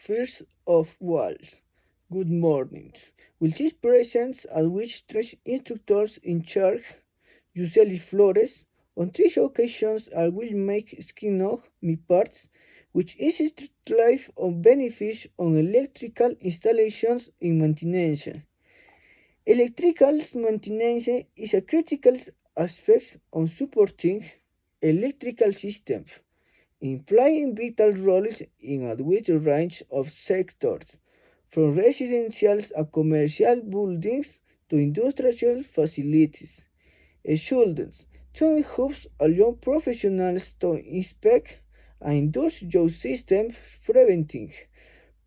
First of all, good morning. With this presence at which three instructors in charge, usually Flores, on three occasions I will make skin of my parts, which is strict life of benefits on electrical installations in maintenance. Electrical maintenance is a critical aspect on supporting electrical systems, implying vital roles in a wide range of sectors, from residential and commercial buildings to industrial facilities. Students, Tommy hopes allow professionals to inspect and endorse your system, preventing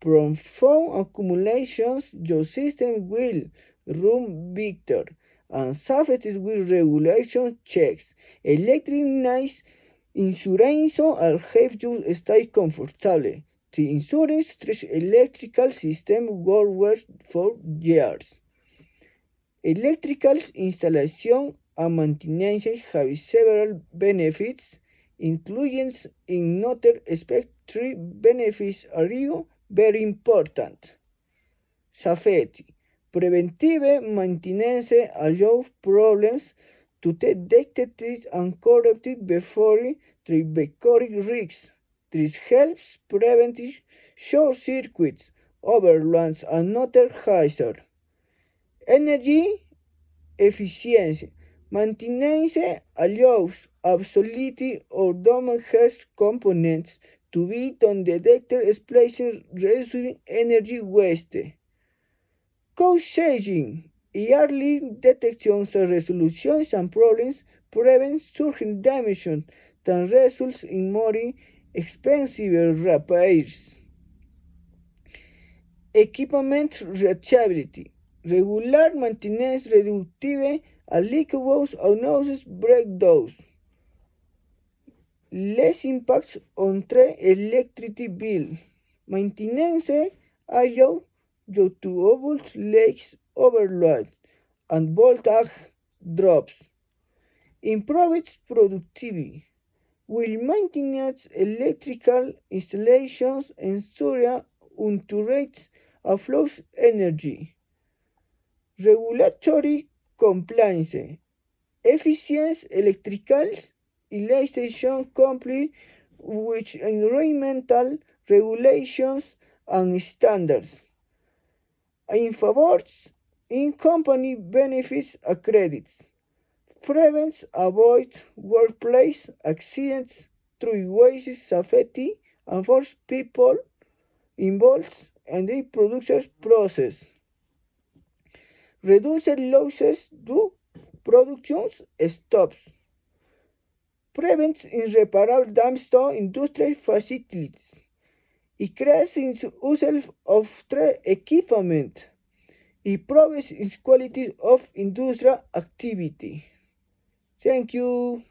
from phone accumulations. Your system will run better and safety with regulation checks. Electric nice insurance will help you stay comfortable. The insurance treats electrical system works for years. Electrical installation and maintenance have several benefits, including in noted expect three benefits are very important. Safety. Preventive maintenance allows problems to be detected and corrected before they become risks. This helps prevent short circuits, overloads, and other hazards. Energy efficiency. Maintenance allows obsolete or damaged components to be done detected, splicing, reducing energy waste. Cost saving. Early detection and resolution and problems prevent surging damage that results in more expensive repairs. Equipment reachability. Regular maintenance reductive a leakables or noses breakdowns. Less impacts on the electricity bill. Maintenance allows you to avoid leaks, overloads, and voltage drops. Improves productivity. Will maintenance electrical installations ensure uninterrupted flow of energy. Regulatory compliance. Efficient electrical installation comply with environmental regulations and standards. In favor in company benefits and credits. Prevents avoid workplace accidents through waste safety and force people involved in the production process. Reduce losses to production stops. Prevents irreparable damage to industrial facilities. Increases use of equipment. Improves quality of industrial activity. Thank you.